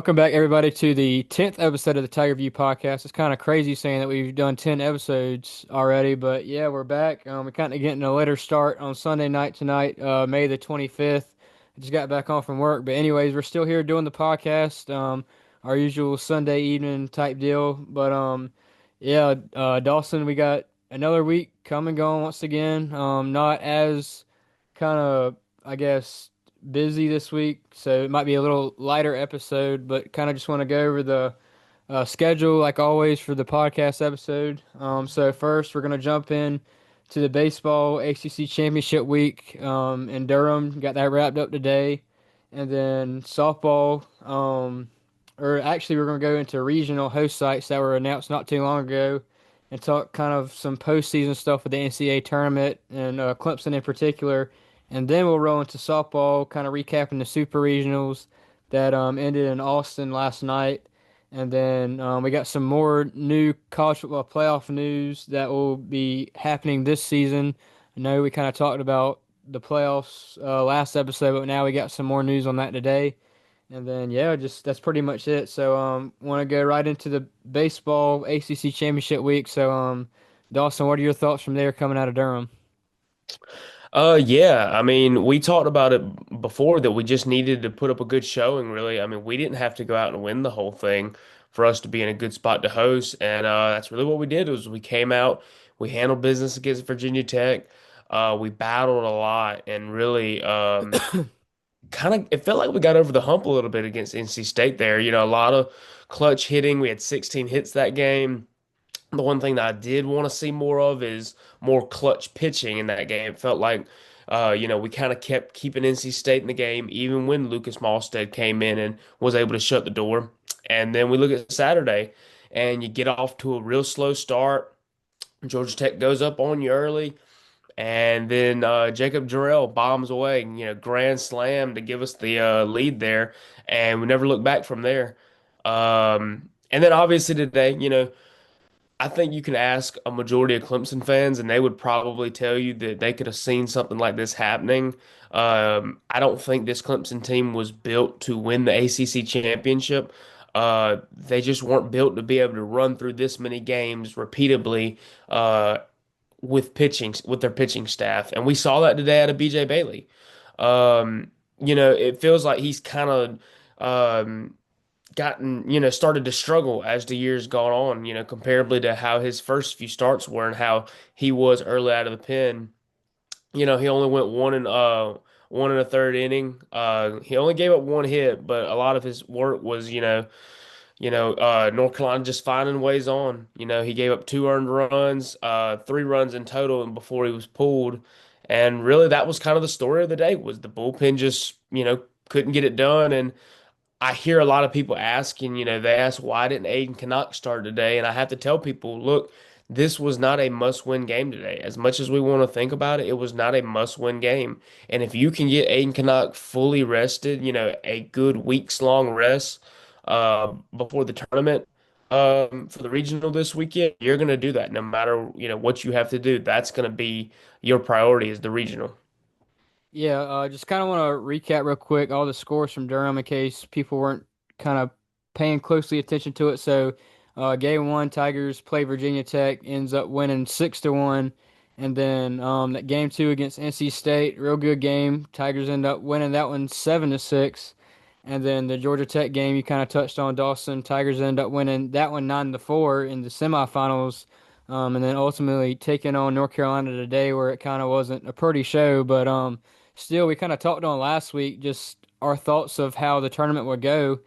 Welcome back, everybody, to the 10th episode of the Tiger View podcast. It's kind of crazy saying that we've done 10 episodes already, but yeah, we're back. We're kind of getting a later start on Sunday night tonight, May the 25th. I just got back home from work, but anyways, we're still here doing the podcast, our usual Sunday evening type deal. But yeah, Dawson, we got another week come and going once again. Not as kind of, I guess, busy this week, so it might be a little lighter episode, but kind of just want to go over the schedule like always for the podcast episode. So first, we're gonna jump in to the baseball ACC Championship week in Durham. Got that wrapped up today, and then softball. Or actually, we're gonna go into regional host sites that were announced not too long ago, and talk kind of some postseason stuff with the NCAA tournament and Clemson in particular. And then we'll roll into softball, kind of recapping the Super Regionals that ended in Austin last night. And then we got some more new college football playoff news that will be happening this season. I know we kind of talked about the playoffs last episode, but now we got some more news on that today. And then yeah, just that's pretty much it. So want to go right into the baseball ACC Championship week. So Dawson, what are your thoughts from there coming out of Durham? Yeah. I mean, we talked about it before that we just needed to put up a good showing, really. I mean, we didn't have to go out and win the whole thing for us to be in a good spot to host, and that's really what we did was we came out, we handled business against Virginia Tech. We battled a lot and really kind of it felt like we got over the hump a little bit against NC State there. You know, a lot of clutch hitting. We had 16 hits that game. The one thing that I did want to see more of is more clutch pitching in that game. It felt like, we kind of kept keeping NC State in the game, even when Lucas Malstead came in and was able to shut the door. And then we look at Saturday, and you get off to a real slow start. Georgia Tech goes up on you early, and then Jacob Jarrell bombs away, grand slam to give us the lead there, and we never look back from there. And then obviously today, I think you can ask a majority of Clemson fans, and they would probably tell you that they could have seen something like this happening. I don't think this Clemson team was built to win the ACC championship. They just weren't built to be able to run through this many games repeatedly with their pitching staff, and we saw that today out of BJ Bailey. It feels like he's kind of gotten, started to struggle as the years gone on, comparably to how his first few starts were and how he was early out of the pen. He only went one and a third inning. He only gave up one hit, but a lot of his work was, North Carolina just finding ways on. He gave up two earned runs, 3 runs in total, and before he was pulled. And really, that was kind of the story of the day was the bullpen just, couldn't get it done. And I hear a lot of people asking, they ask why didn't Aiden Canuck start today? And I have to tell people, look, this was not a must-win game today. As much as we want to think about it, it was not a must-win game. And if you can get Aiden Canuck fully rested, a good weeks-long rest before the tournament for the regional this weekend, you're going to do that no matter, what you have to do. That's going to be your priority is the regional. Yeah, just kind of want to recap real quick all the scores from Durham in case people weren't kind of paying closely attention to it. So, game one, Tigers play Virginia Tech, ends up winning 6-1, and then that game two against NC State, real good game. Tigers end up winning that one 7-6, and then the Georgia Tech game you kind of touched on, Dawson. Tigers end up winning that one 9-4 in the semifinals. And then ultimately taking on North Carolina today, where it kind of wasn't a pretty show, but still, we kind of talked on last week just our thoughts of how the tournament would go.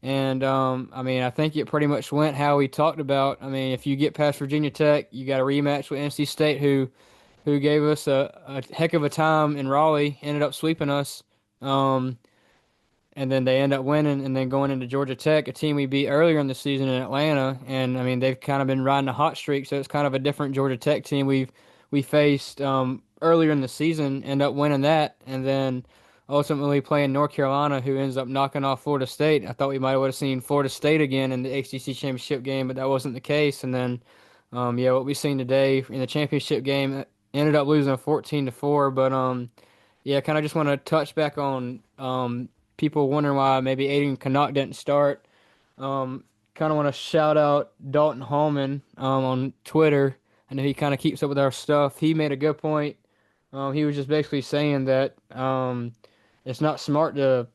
And I mean, I think it pretty much went how we talked about. I mean, if you get past Virginia Tech, you got a rematch with NC State, who gave us a heck of a time in Raleigh, ended up sweeping us. Um, and then they end up winning, and then going into Georgia Tech, a team we beat earlier in the season in Atlanta. And I mean, they've kind of been riding a hot streak, so it's kind of a different Georgia Tech team we faced earlier in the season. End up winning that, and then ultimately playing North Carolina, who ends up knocking off Florida State. I thought we might have seen Florida State again in the ACC championship game, but that wasn't the case. And then, yeah, what we seen today in the championship game ended up losing 14-4. But yeah, kind of just want to touch back on people wondering why maybe Aiden Canuck didn't start. Kind of want to shout out Dalton Hallman on Twitter. I know he kind of keeps up with our stuff. He made a good point. He was just basically saying that it's not smart to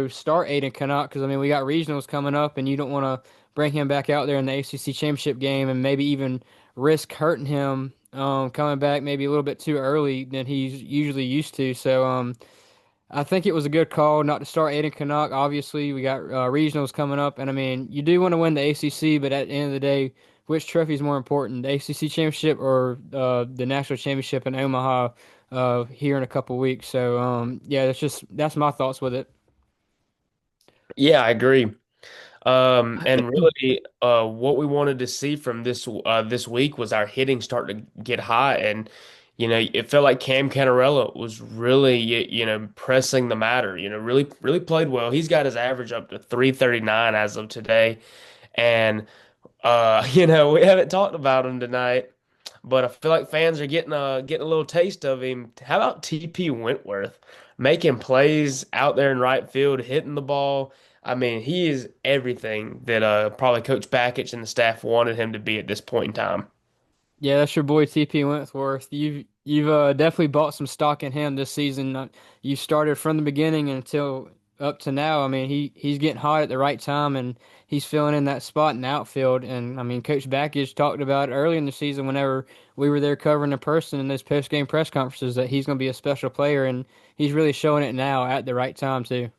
start Aiden Canuck because I mean we got regionals coming up, and you don't want to bring him back out there in the ACC championship game and maybe even risk hurting him coming back maybe a little bit too early than he's usually used to. So I think it was a good call not to start Aiden Canuck. Obviously, we got regionals coming up, and I mean you do want to win the ACC, but at the end of the day, which trophy is more important, the ACC championship or the national championship in Omaha here in a couple weeks? So yeah, that's my thoughts with it. Yeah, I agree. And really, what we wanted to see from this week was our hitting start to get hot, and it felt like Cam Cannarella was really pressing the matter. Really played well. He's got his average up to 339 as of today, and we haven't talked about him tonight, but I feel like fans are getting a little taste of him. How about TP Wentworth making plays out there in right field, hitting the ball? I mean, he is everything that probably Coach Bakich and the staff wanted him to be at this point in time. Yeah, that's your boy TP Wentworth. You've definitely bought some stock in him this season. You started from the beginning until up to now. I mean, he's getting hot at the right time, and he's filling in that spot in the outfield. And I mean, Coach Bakich talked about it early in the season whenever we were there covering in person in those post-game press conferences that he's going to be a special player, and he's really showing it now at the right time too.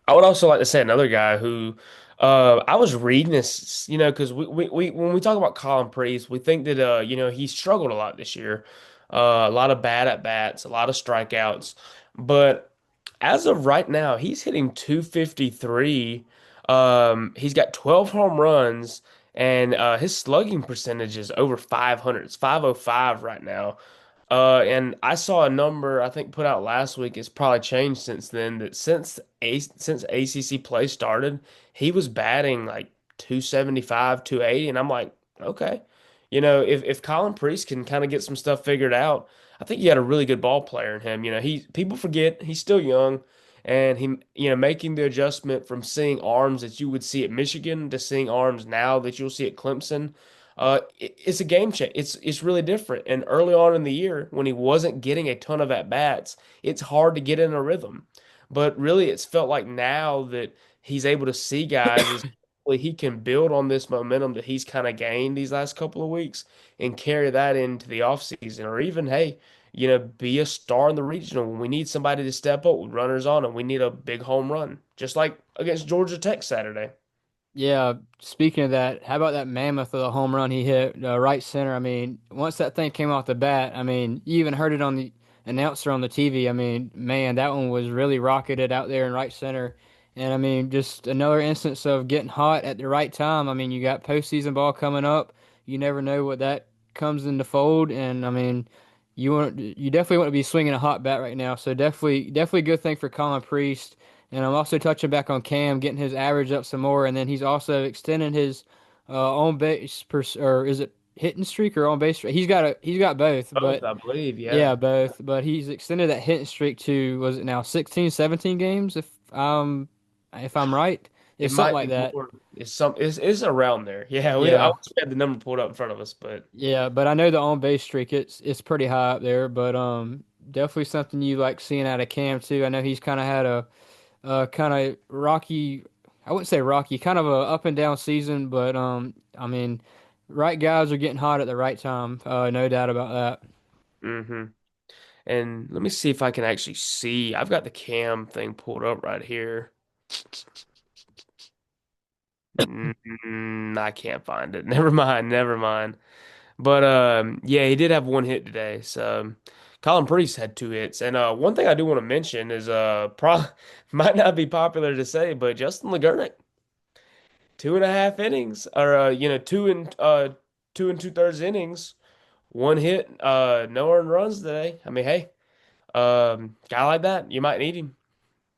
I would also like to say another guy who I was reading this, because we when we talk about Colin Priest, we think that he struggled a lot this year. A lot of bad at bats, a lot of strikeouts. But as of right now, he's hitting 253. He's got 12 home runs, and his slugging percentage is over 500. It's 505 right now. And I saw a number I think put out last week. It's probably changed since then. That since ACC play started, he was batting like 275, 280, and I'm like, okay, if Colin Priest can kind of get some stuff figured out, I think you had a really good ball player in him. People forget he's still young, and making the adjustment from seeing arms that you would see at Michigan to seeing arms now that you'll see at Clemson. It's a game change. It's really different. And early on in the year, when he wasn't getting a ton of at bats, it's hard to get in a rhythm. But really, it's felt like now that he's able to see guys is he can build on this momentum that he's kind of gained these last couple of weeks and carry that into the offseason, or even, hey, be a star in the regional when we need somebody to step up with runners on and we need a big home run, just like against Georgia Tech Saturday. Yeah, speaking of that, how about that mammoth of the home run he hit right center? I mean, once that thing came off the bat, I mean, you even heard it on the announcer on the TV. I mean, man, that one was really rocketed out there in right center. And I mean, just another instance of getting hot at the right time. I mean, you got postseason ball coming up. You never know what that comes into fold. And I mean, you definitely want to be swinging a hot bat right now. So definitely a good thing for Colin Priest. And I'm also touching back on Cam, getting his average up some more, and then he's also extending his on base or is it hitting streak or on base streak? He's got both, Both, but I believe, yeah, yeah. both. But he's extended that hitting streak to was it now 16, 17 games if I'm right, It it's something might like be that. more. It's around there. Yeah, I Yeah, wish we had the number pulled up in front of us, but yeah. But I know the on base streak it's pretty high up there, but definitely something you like seeing out of Cam too. I know he's kind of had a kind of rocky. I wouldn't say rocky, kind of a up and down season, but I mean, right guys are getting hot at the right time. No doubt about that. hmm. And let me see if I can actually see. I've got the cam thing pulled up right here. I can't find it. Never mind, never mind. But yeah, he did have one hit today. So Colin Priest had two hits. And one thing I do want to mention is pro might not be popular to say, but Justin LeGurnick, 2.5 innings, or two and two-thirds innings, one hit, no earned runs today. I mean, hey, guy like that, you might need him.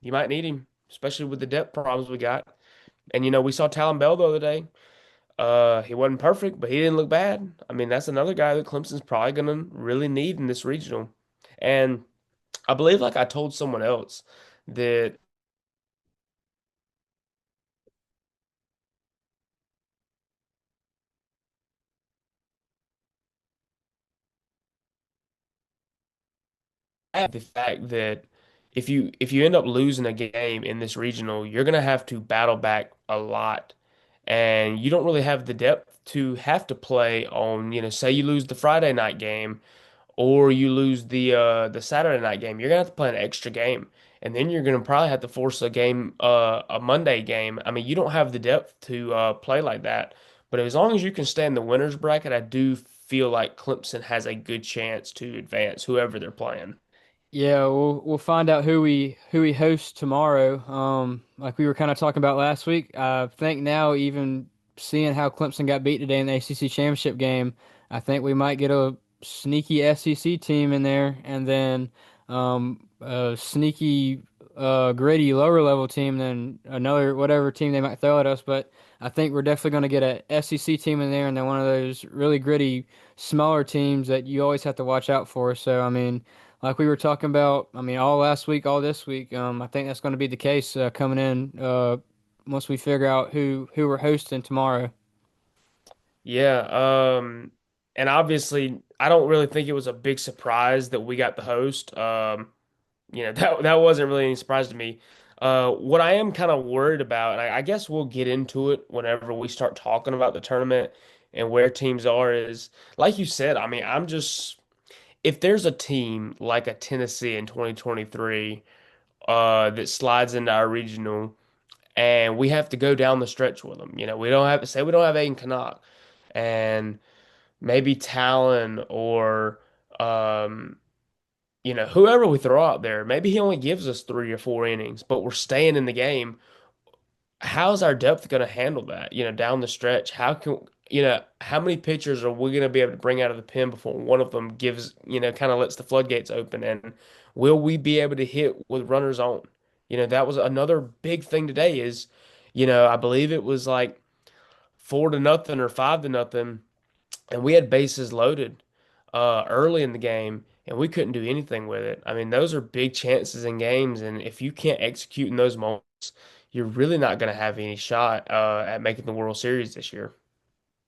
You might need him, especially with the depth problems we got. And we saw Talon Bell the other day. He wasn't perfect, but he didn't look bad. I mean, that's another guy that Clemson's probably gonna really need in this regional. And I believe, like I told someone else, that the fact that if you end up losing a game in this regional, you're gonna have to battle back a lot, and you don't really have the depth to have to play on, say you lose the Friday night game or you lose the Saturday night game, you're gonna have to play an extra game, and then you're gonna probably have to force a Monday game. I mean, you don't have the depth to play like that. But as long as you can stay in the winners bracket, I do feel like Clemson has a good chance to advance, whoever they're playing. Yeah, we'll find out who we host tomorrow. Like we were kind of talking about last week. I think now even seeing how Clemson got beat today in the ACC championship game, I think we might get a sneaky SEC team in there, and then a sneaky, gritty lower level team, then another whatever team they might throw at us. But I think we're definitely going to get a SEC team in there, and then one of those really gritty smaller teams that you always have to watch out for. So I mean. Like we were talking about, I mean, all last week, all this week, I think that's going to be the case coming in once we figure out who we're hosting tomorrow. Yeah, and obviously, I don't really think it was a big surprise that we got the host. That wasn't really any surprise to me. What I am kind of worried about, and I guess we'll get into it whenever we start talking about the tournament and where teams are, is like you said. I mean, I'm just if there's a team like a Tennessee in 2023 that slides into our regional, and we have to go down the stretch with them. We don't have to say we don't have Aiden Canuck and maybe Talon or um, whoever we throw out there. Maybe he only gives us 3 or 4 innings, but we're staying in the game. How's our depth going to handle that? Down the stretch, how many pitchers are we going to be able to bring out of the pen before one of them gives, kind of lets the floodgates open? And will we be able to hit with runners on? That was another big thing today is, I believe it was like 4-0 or 5-0, and we had bases loaded early in the game, and we couldn't do anything with it. I mean, those are big chances in games, and if you can't execute in those moments, you're really not going to have any shot at making the World Series this year.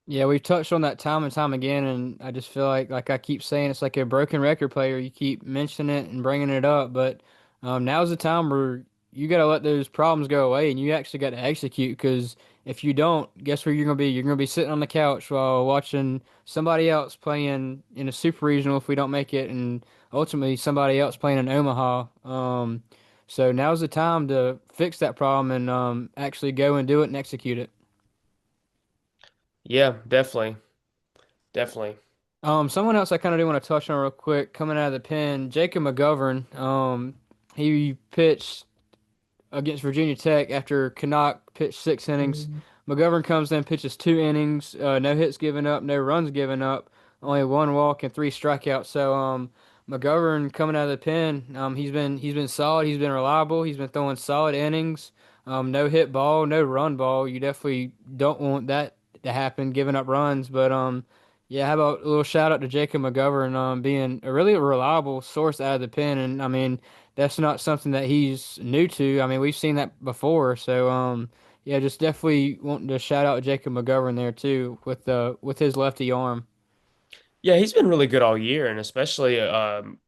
Yeah, we've touched on that time and time again, and I just feel like I keep saying it's like a broken record player. You keep mentioning it and bringing it up, but now's the time where you got to let those problems go away, and you actually got to execute. Because if you don't, guess where you're gonna be? You're gonna be sitting on the couch while watching somebody else playing in a super regional if we don't make it, and ultimately somebody else playing in Omaha. So now's the time to fix that problem and actually go and do it and execute it. Yeah, definitely, definitely. Someone else I kind of do want to touch on real quick, coming out of the pen, Jacob McGovern. He pitched against Virginia Tech after Canuck pitched 6 innings. McGovern comes in, pitches 2 innings, no hits given up, no runs given up, only one walk and 3 strikeouts. So McGovern coming out of the pen, he's been solid, he's been reliable, he's been throwing solid innings. No hit ball, no run ball. You definitely don't want that to happen, giving up runs. But yeah, how about a little shout out to Jacob McGovern being a really reliable source out of the pen, and I mean that's not something that he's new to. I mean, we've seen that before. So, yeah, just definitely wanting to shout out Jacob McGovern there too with his lefty arm. Yeah, he's been really good all year, and especially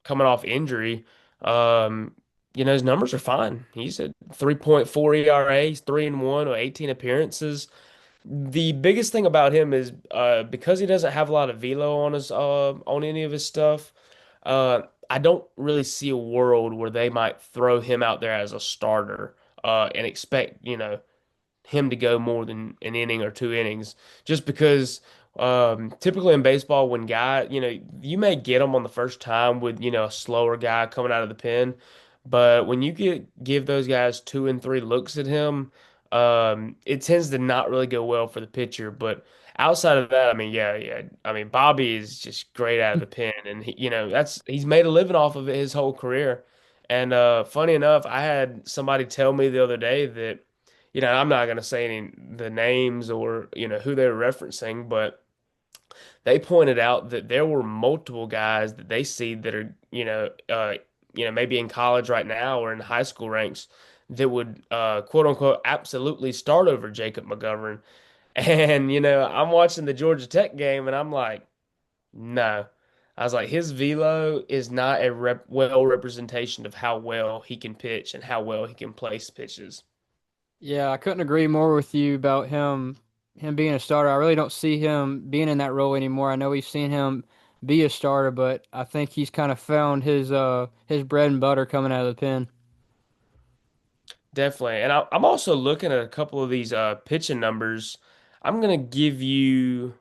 coming off injury. Um, his numbers are fine. He's at 3.4 ERA, 3-1 or 18 appearances. The biggest thing about him is because he doesn't have a lot of velo on his on any of his stuff. I don't really see a world where they might throw him out there as a starter and expect him to go more than an inning or 2 innings, just because typically in baseball, when you may get them on the first time with, a slower guy coming out of the pen, but when you give those guys 2 and 3 looks at him, it tends to not really go well for the pitcher. But outside of that, I mean, yeah, yeah, I mean, Bobby is just great out of the pen, and he's made a living off of it his whole career. And funny enough, I had somebody tell me the other day that I'm not going to say any the names or who they were referencing, but they pointed out that there were multiple guys that they see that are maybe in college right now or in high school ranks that would quote unquote absolutely start over Jacob McGovern. And I'm watching the Georgia Tech game and I'm like, no. I was like, his velo is not a well representation of how well he can pitch and how well he can place pitches. Yeah, I couldn't agree more with you about him being a starter. I really don't see him being in that role anymore. I know we've seen him be a starter, but I think he's kind of found his bread and butter coming out of the pen. Definitely. And I'm also looking at a couple of these pitching numbers. I'm gonna give you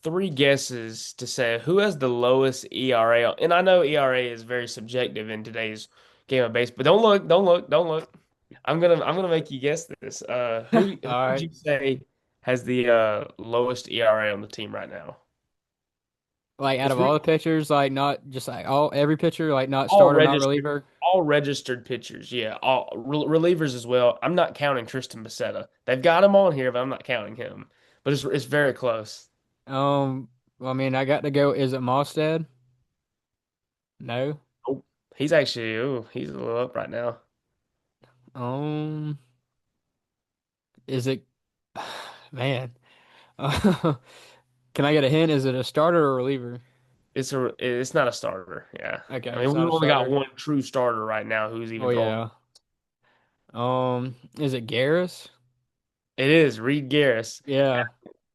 three guesses to say who has the lowest ERA. And I know ERA is very subjective in today's game of baseball, but don't look, don't look, don't look. I'm gonna make you guess this. Who All would right. you say has the lowest ERA on the team right now? Like out It's of all really the pitchers, like not just like all every pitcher, like not all starter, not registered, reliever. all registered pitchers. Yeah, all relievers as well. I'm not counting Tristan Bassetta. They've got him on here, but I'm not counting him. But it's very close. Um, well, I mean, I got to go. Is it Mostad? No. Oh, he's a little up right now. Um, is it? Man, can I get a hint? Is it a starter or a reliever? It's not a starter. Yeah, I Okay, mean it's we've not a only got starter. one true starter right now who's Oh even on. yeah. Is it Garris? It is Reed Garris. Yeah.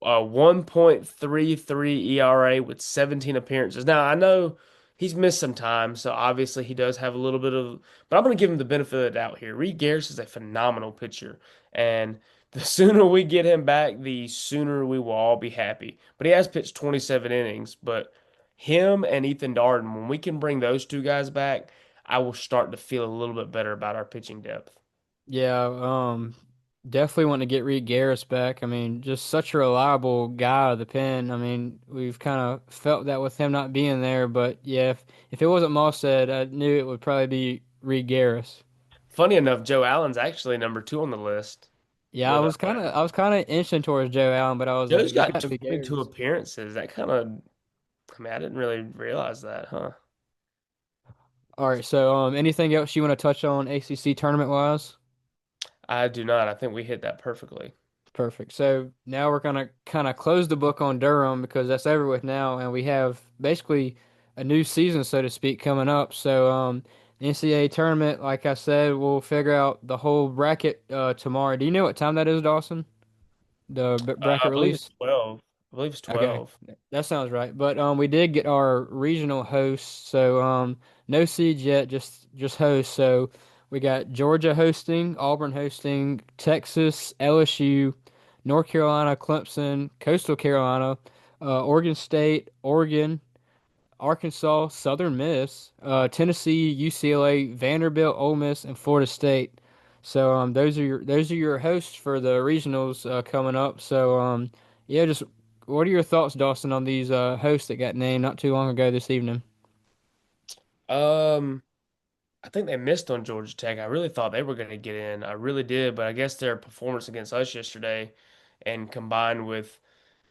1.33 ERA with 17 appearances. Now, I know he's missed some time, so obviously he does have a little bit of, but I'm going to give him the benefit of the doubt here. Reed Garris is a phenomenal pitcher, and the sooner we get him back, the sooner we will all be happy. But he has pitched 27 innings, but him and Ethan Darden, when we can bring those two guys back, I will start to feel a little bit better about our pitching depth. Yeah, definitely want to get Reed Garris back. I mean, just such a reliable guy out of the pen. I mean, we've kind of felt that with him not being there, but yeah, if it wasn't Mostad, I knew it would probably be Reed Garris. Funny enough, Joe Allen's actually number two on the list Yeah, with I was kind of inching towards Joe Allen, but I was Joe's like, it's got got to be 22 Garris. appearances. That kind of, I mean, I didn't really realize that, huh? All right, so anything else you want to touch on ACC tournament wise? I do not. I think we hit that perfectly. Perfect. So now we're gonna kind of close the book on Durham because that's over with now, and we have basically a new season, so to speak, coming up. So the NCAA tournament, like I said, we'll figure out the whole bracket tomorrow. Do you know what time that is, Dawson? The bracket I believe it's release? 12. I believe it's Okay, 12. that sounds right. But we did get our regional hosts, so no seeds yet, just hosts. So we got Georgia hosting, Auburn hosting, Texas, LSU, North Carolina, Clemson, Coastal Carolina, Oregon State, Oregon, Arkansas, Southern Miss, Tennessee, UCLA, Vanderbilt, Ole Miss, and Florida State. So those are your hosts for the regionals coming up. So yeah, just what are your thoughts, Dawson, on these hosts that got named not too long ago this evening? Um, I think they missed on Georgia Tech. I really thought they were going to get in. I really did, but I guess their performance against us yesterday and combined with,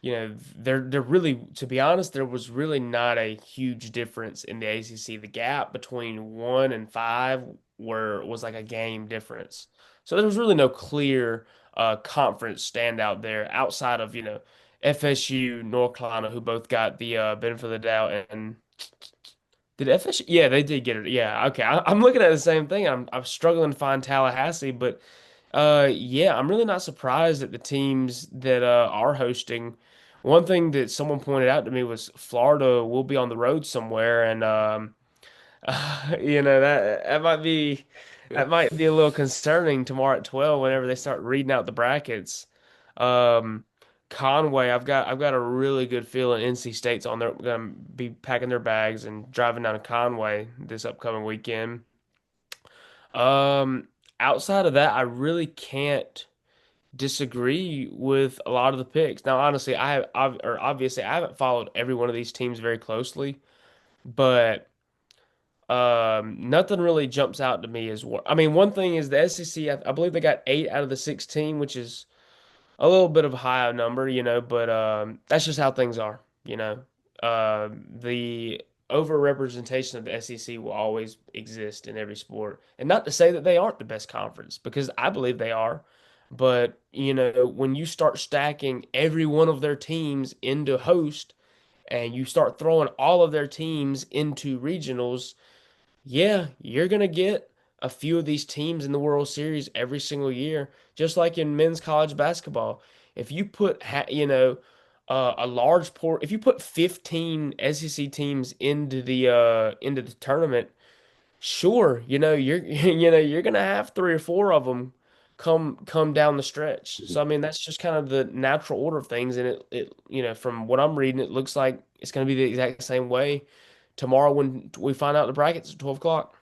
they're really, to be honest, there was really not a huge difference in the ACC. The gap between 1 and 5 was like a game difference. So there was really no clear conference standout there outside of, FSU, North Carolina, who both got the benefit of the doubt, and did FSU? Yeah, they did get it. Yeah, okay. I'm looking at the same thing. I'm struggling to find Tallahassee, but yeah, I'm really not surprised at the teams that are hosting. One thing that someone pointed out to me was Florida will be on the road somewhere, and that might be a little concerning tomorrow at 12 whenever they start reading out the brackets. Um, Conway, I've got a really good feeling NC State's on there gonna be packing their bags and driving down to Conway this upcoming weekend. Um, Outside of that, I really can't disagree with a lot of the picks. Now, honestly, or obviously I haven't followed every one of these teams very closely, but nothing really jumps out to me as what I mean, one thing is the SEC, I believe they got 8 out of the 16, which is a little bit of a high number, but that's just how things are. The overrepresentation of the SEC will always exist in every sport. And not to say that they aren't the best conference, because I believe they are. But, when you start stacking every one of their teams into host and you start throwing all of their teams into regionals, yeah, you're going to get a few of these teams in the World Series every single year, just like in men's college basketball. If you put, a large port, if you put 15 SEC teams into the tournament, sure, you're you're going to have three or four of them come down the stretch. So I mean, that's just kind of the natural order of things, and from what I'm reading, it looks like it's going to be the exact same way tomorrow when we find out the brackets at 12 o'clock.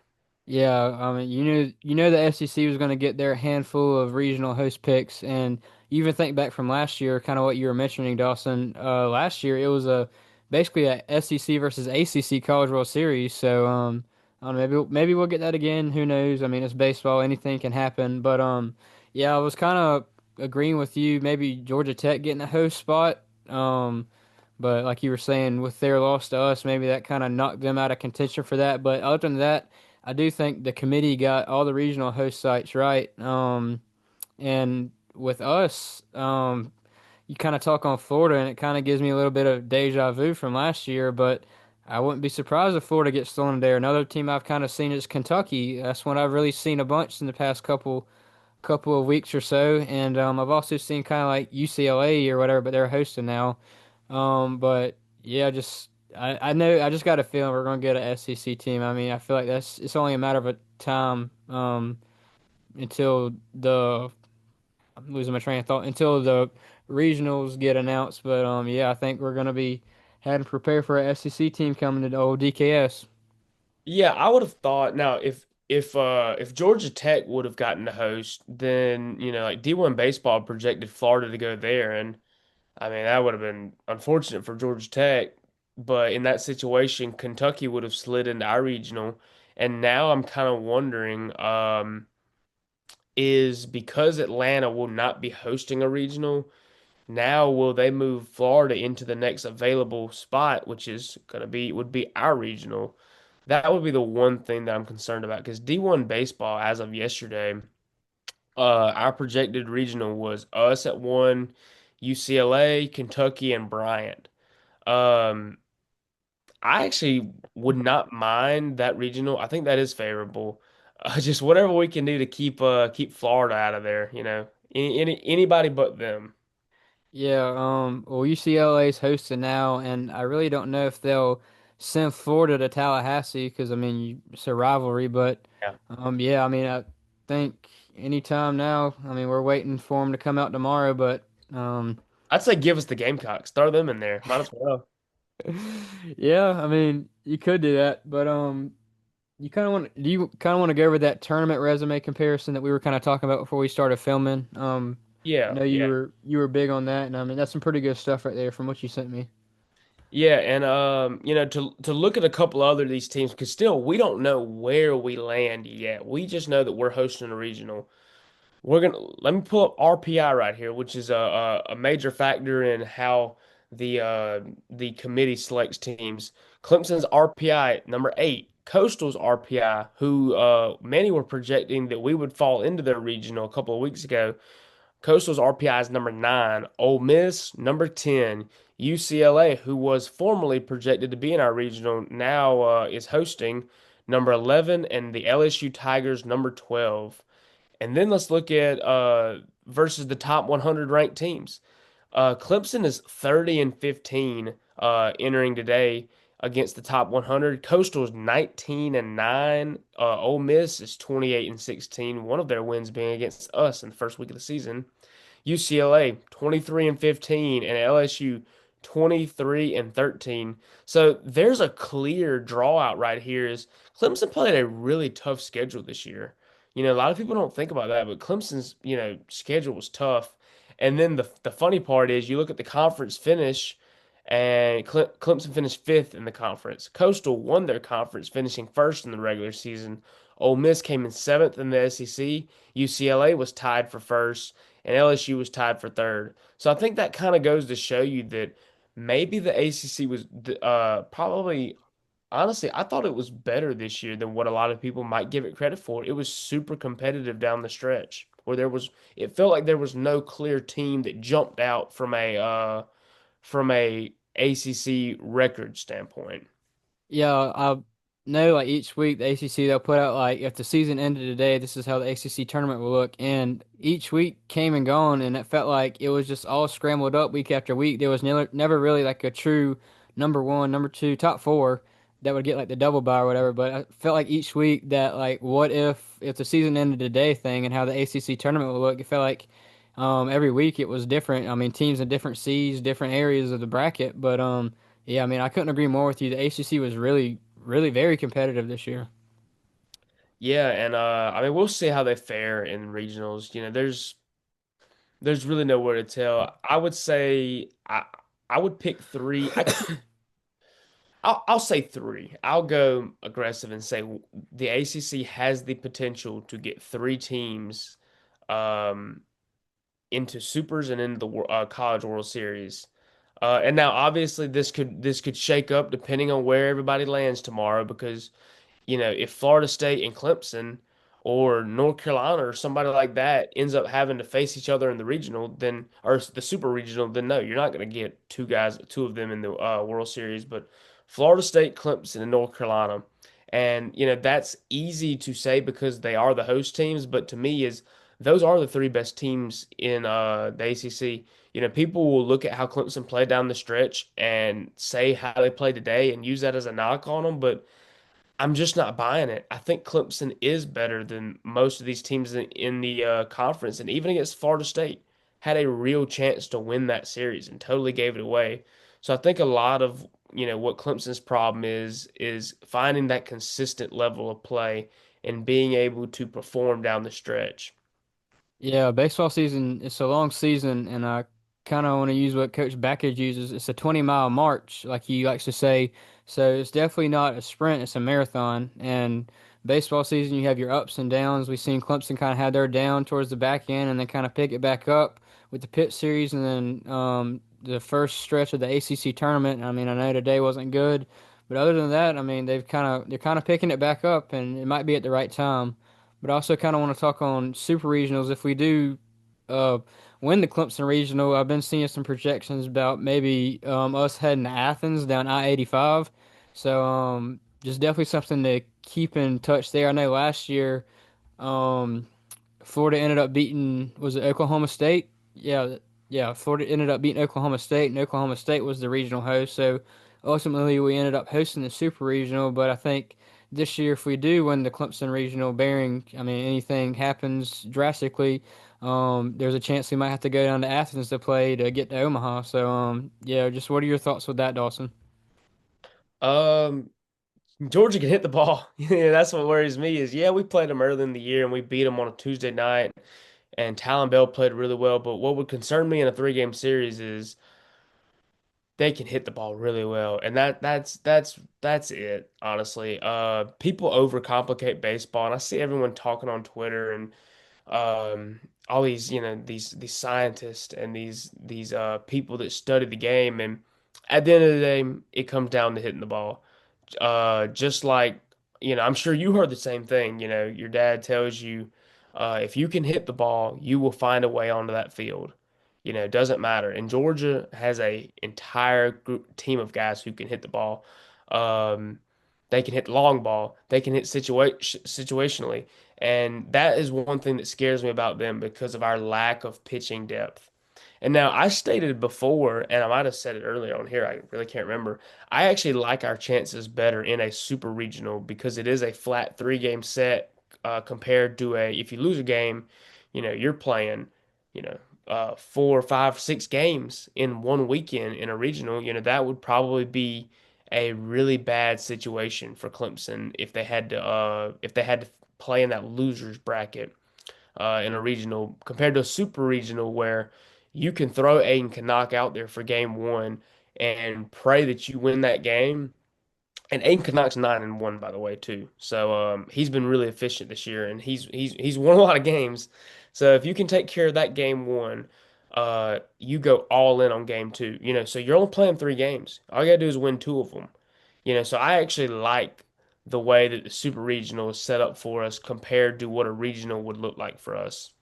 Yeah, I mean, you know the SEC was going to get their handful of regional host picks, and you even think back from last year, kind of what you were mentioning, Dawson. Last year it was a basically a SEC versus ACC College World Series. So, I don't know, maybe we'll get that again. Who knows? I mean, it's baseball; anything can happen. But yeah, I was kind of agreeing with you. Maybe Georgia Tech getting a host spot. But like you were saying, with their loss to us, maybe that kind of knocked them out of contention for that. But other than that, I do think the committee got all the regional host sites right. And with us, you kind of talk on Florida, and it kind of gives me a little bit of deja vu from last year. But I wouldn't be surprised if Florida gets thrown in there. Another team I've kind of seen is Kentucky. That's one I've really seen a bunch in the past couple of weeks or so. And I've also seen kind of like UCLA or whatever, but they're hosting now. But yeah, I know I just got a feeling we're gonna get a SEC team. I mean, I feel like it's only a matter of a time until the I'm losing my train of thought until the regionals get announced. But yeah, I think we're gonna be having to prepare for a SEC team coming to the old DKS. Yeah, I would have thought now if Georgia Tech would have gotten the host, then like D1 baseball projected Florida to go there, and I mean that would have been unfortunate for Georgia Tech, but in that situation, Kentucky would have slid into our regional, and now I'm kind of wondering, is because Atlanta will not be hosting a regional. Now, will they move Florida into the next available spot, which is would be our regional? That would be the one thing that I'm concerned about because D1 baseball, as of yesterday, our projected regional was us at one, UCLA, Kentucky, and Bryant. Um, I actually would not mind that regional. I think that is favorable. Just whatever we can do to keep Florida out of there, anybody but them. Yeah, well, UCLA's hosting now, and I really don't know if they'll send Florida to Tallahassee because I mean it's a rivalry. But Yeah. yeah, I mean I think anytime now. I mean we're waiting for them to come out tomorrow, but I'd say give us the Gamecocks. Throw them in there. Might as well. yeah, I mean you could do that, but do you kind of want to go over that tournament resume comparison that we were kind of talking about before we started filming? I Yeah, know yeah. you were big on that, and I mean that's some pretty good stuff right there from what you sent me. Yeah, and to look at a couple other of these teams, because still we don't know where we land yet. We just know that we're hosting a regional. We're gonna let me pull up RPI right here, which is a major factor in how the committee selects teams. Clemson's RPI number 8, Coastal's RPI, who many were projecting that we would fall into their regional a couple of weeks ago. Coastal's RPI is number 9, Ole Miss number 10, UCLA, who was formerly projected to be in our regional, now is hosting number 11, and the LSU Tigers number 12. And then let's look at versus the top 100 ranked teams. Clemson is 30 and 15 entering today against the top 100. Coastal is 19 and 9. Ole Miss is 28 and 16. One of their wins being against us in the first week of the season. UCLA 23 and 15 and LSU 23 and 13. So there's a clear draw out right here is Clemson played a really tough schedule this year. A lot of people don't think about that, but Clemson's, schedule was tough. And then the funny part is you look at the conference finish and Clemson finished 5th in the conference. Coastal won their conference, finishing 1st in the regular season. Ole Miss came in 7th in the SEC. UCLA was tied for 1st and LSU was tied for 3rd. So I think that kind of goes to show you that maybe the ACC was probably honestly, I thought it was better this year than what a lot of people might give it credit for. It was super competitive down the stretch, where it felt like there was no clear team that jumped out from a ACC record standpoint. Yeah, I know like each week the ACC they'll put out like if the season ended today, this is how the ACC tournament will look. And each week came and gone, and it felt like it was just all scrambled up week after week. There was never really like a true number one, number two, top four that would get like the double bye or whatever. But I felt like each week that like what if the season ended today thing and how the ACC tournament would look. It felt like every week it was different. I mean, teams in different seeds, different areas of the bracket, but yeah, I mean, I couldn't agree more with you. The ACC was really, really very competitive this year. Yeah, and I mean we'll see how they fare in regionals. There's really nowhere to tell. I would say I would pick three. I'll say three. I'll go aggressive and say the ACC has the potential to get three teams um, into supers and into the College World Series. And now, obviously, this could shake up depending on where everybody lands tomorrow because if Florida State and Clemson or North Carolina or somebody like that ends up having to face each other in the regional, then or the super regional, then no, you're not going to get two of them in the World Series. But Florida State, Clemson, and North Carolina, and that's easy to say because they are the host teams. But to me, is those are the three best teams in the ACC. People will look at how Clemson played down the stretch and say how they played today and use that as a knock on them, but I'm just not buying it. I think Clemson is better than most of these teams in the conference, and even against Florida State, had a real chance to win that series and totally gave it away. So I think a lot of what Clemson's problem is finding that consistent level of play and being able to perform down the stretch. Yeah, baseball season, it's a long season, and I kind of want to use what Coach Backage uses. It's a 20-mile march, like he likes to say. So it's definitely not a sprint, it's a marathon. And baseball season, you have your ups and downs. We've seen Clemson kind of have their down towards the back end and then kind of pick it back up with the Pitt series and then the first stretch of the ACC tournament. I mean, I know today wasn't good, but other than that, I mean, they're kind of picking it back up, and it might be at the right time. But I also kind of want to talk on super regionals. If we do uh, win the Clemson regional, I've been seeing some projections about maybe us heading to Athens down I-85. So just definitely something to keep in touch there. I know last year um, Florida ended up beating, was it Oklahoma State? Yeah, Florida ended up beating Oklahoma State, and Oklahoma State was the regional host. So ultimately, we ended up hosting the Super Regional. But I think this year, if we do win the Clemson Regional, bearing, I mean, anything happens drastically, there's a chance we might have to go down to Athens to play to get to Omaha. So yeah, just what are your thoughts with that, Dawson? Um, Georgia can hit the ball. Yeah, that's what worries me is we played them early in the year and we beat them on a Tuesday night and Talon Bell played really well. But what would concern me in a three-game series is they can hit the ball really well. And that's it, honestly. People overcomplicate baseball and I see everyone talking on Twitter and all these, these scientists and these people that study the game and at the end of the day, it comes down to hitting the ball. Just like, I'm sure you heard the same thing. Your dad tells you, if you can hit the ball, you will find a way onto that field. It doesn't matter. And Georgia has a entire team of guys who can hit the ball. Um, they can hit the long ball. They can hit situationally. And that is one thing that scares me about them because of our lack of pitching depth. And now I stated before, and I might have said it earlier on here, I really can't remember. I actually like our chances better in a super regional because it is a flat three-game set compared to if you lose a game, you're playing, you know, 4, 5, 6 games in one weekend in a regional. That would probably be a really bad situation for Clemson if they had to play in that losers bracket in a regional compared to a super regional where you can throw Aiden can knock out there for game one and pray that you win that game. And Aiden Canuck's 9-1 by the way too. So he's been really efficient this year and he's won a lot of games. So if you can take care of that game one, you go all in on game two. So you're only playing three games. All you gotta do is win two of them. So I actually like the way that the Super Regional is set up for us compared to what a regional would look like for us.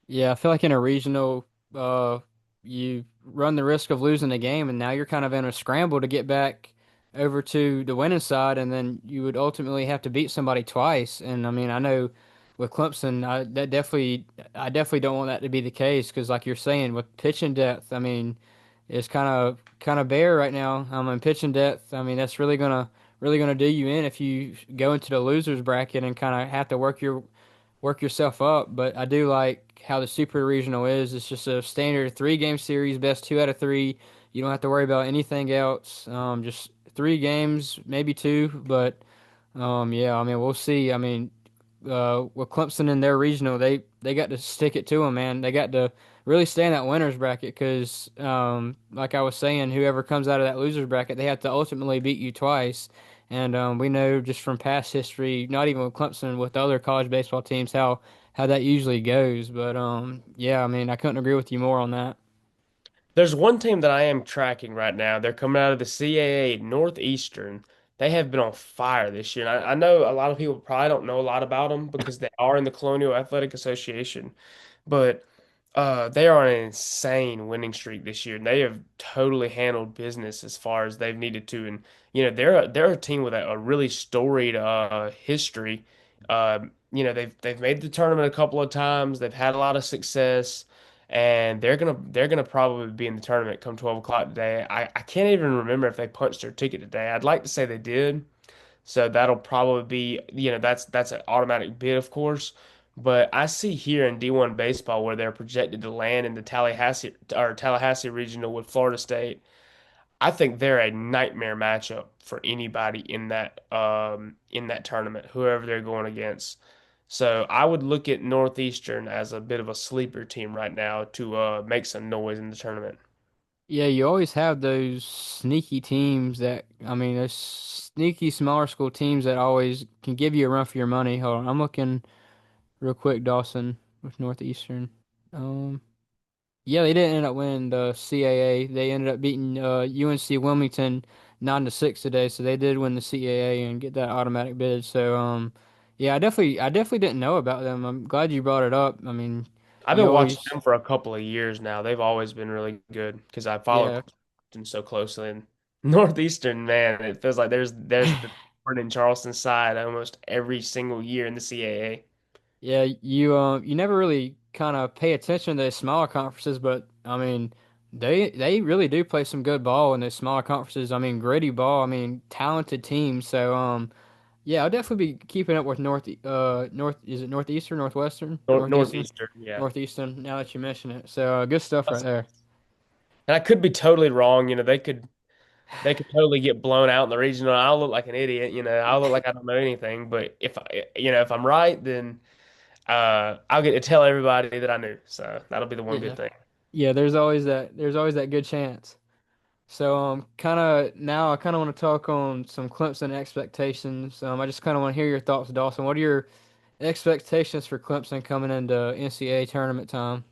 Yeah, I feel like in a regional, uh, you run the risk of losing the game, and now you're kind of in a scramble to get back over to the winning side, and then you would ultimately have to beat somebody twice. And I mean, I know with Clemson, I definitely don't want that to be the case because, like you're saying, with pitching depth, I mean, it's kind of bare right now. In pitching depth, I mean, that's really gonna do you in if you go into the losers bracket and kind of have to work yourself up. But I do like how the Super Regional is. It's just a standard three-game series, best two out of three. You don't have to worry about anything else. Just three games, maybe two. But yeah, I mean, we'll see. I mean, with Clemson in their regional, they got to stick it to them, man. They got to really stay in that winners bracket because, like I was saying, whoever comes out of that losers bracket, they have to ultimately beat you twice. And we know just from past history, not even with Clemson, with other college baseball teams, how that usually goes. But yeah, I mean, I couldn't agree with you more on that. There's one team that I am tracking right now. They're coming out of the CAA Northeastern. They have been on fire this year. And I know a lot of people probably don't know a lot about them because they are in the Colonial Athletic Association, but they are on an insane winning streak this year. And they have totally handled business as far as they've needed to. And they're a team with a really storied history. They've made the tournament a couple of times. They've had a lot of success and they're gonna probably be in the tournament come 12 o'clock today. I can't even remember if they punched their ticket today. I'd like to say they did, so that'll probably be that's an automatic bid, of course. But I see here in D1 baseball where they're projected to land in the Tallahassee regional with Florida State. I think they're a nightmare matchup for anybody in that tournament, whoever they're going against. So I would look at Northeastern as a bit of a sleeper team right now to make some noise in the tournament. Yeah, you always have those sneaky teams that, I mean, those sneaky smaller school teams that always can give you a run for your money. Hold on, I'm looking real quick, Dawson with Northeastern. Um, yeah, they didn't end up winning the CAA. They ended up beating UNC Wilmington 9-6 today, so they did win the CAA and get that automatic bid. So yeah, I definitely didn't know about them. I'm glad you brought it up. I mean, I've you been watching always them for a couple of years now. They've always been really good because I follow yeah. Clemson so closely. And Northeastern, man, it feels like there's the Auburn and Charleston side almost every single year in the CAA. Yeah, you never really kind of pay attention to those smaller conferences, but I mean they really do play some good ball in those smaller conferences. I mean gritty ball. I mean talented teams. So yeah, I'll definitely be keeping up with North is it Northeastern, Northwestern, Northeastern, Northeastern, yeah. Northeastern. Now that you mention it, so good stuff right there. And I could be totally wrong. They could totally get blown out in the regional. I'll look like an idiot. I'll look like I don't know anything. But if I'm right, then I'll get to tell everybody that I knew. So that'll be the one good Yeah, thing. yeah. There's always that good chance. So kind of now I kind of want to talk on some Clemson expectations. I just kind of want to hear your thoughts, Dawson. What are your expectations for Clemson coming into NCAA tournament time?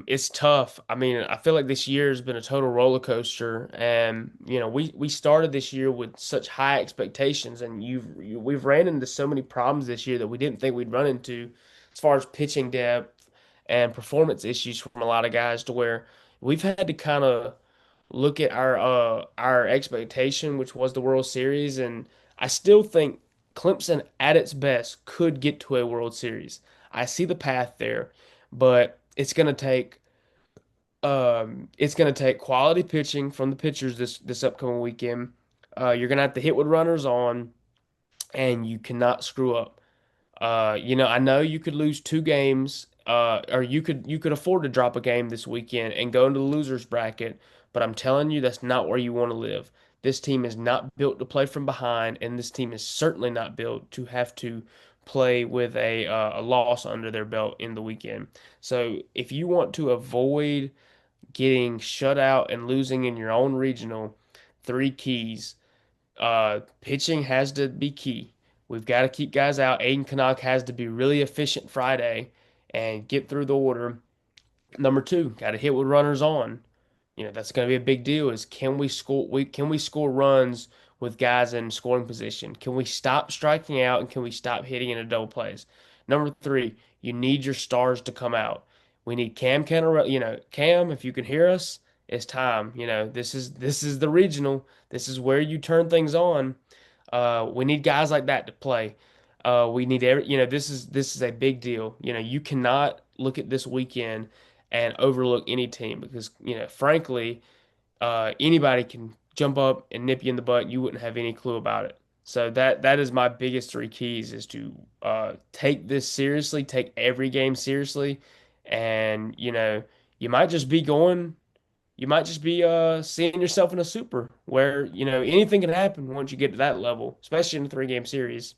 It's tough. I mean, I feel like this year has been a total roller coaster, and we started this year with such high expectations, and we've ran into so many problems this year that we didn't think we'd run into, as far as pitching depth and performance issues from a lot of guys, to where we've had to kind of look at our expectation, which was the World Series, and I still think Clemson at its best could get to a World Series. I see the path there, but it's gonna take quality pitching from the pitchers this upcoming weekend. You're gonna have to hit with runners on, and you cannot screw up. I know you could lose two games, or you could afford to drop a game this weekend and go into the losers bracket, but I'm telling you that's not where you want to live. This team is not built to play from behind, and this team is certainly not built to have to play with a loss under their belt in the weekend. So if you want to avoid getting shut out and losing in your own regional, three keys. Pitching has to be key. We've got to keep guys out. Aiden Canuck has to be really efficient Friday and get through the order. Number two, got to hit with runners on. that's going to be a big deal is can we score runs with guys in scoring position? Can we stop striking out and can we stop hitting into double plays? Number three, you need your stars to come out. We need Cam Kenner, Cam, if you can hear us, it's time. This is the regional. This is where you turn things on. We need guys like that to play. We need this is a big deal. You cannot look at this weekend and overlook any team because frankly, anybody can jump up and nip you in the butt. You wouldn't have any clue about it. So that is my biggest three keys is to take this seriously, take every game seriously, and you might just be going. You might just be seeing yourself in a super where anything can happen once you get to that level, especially in a three-game series.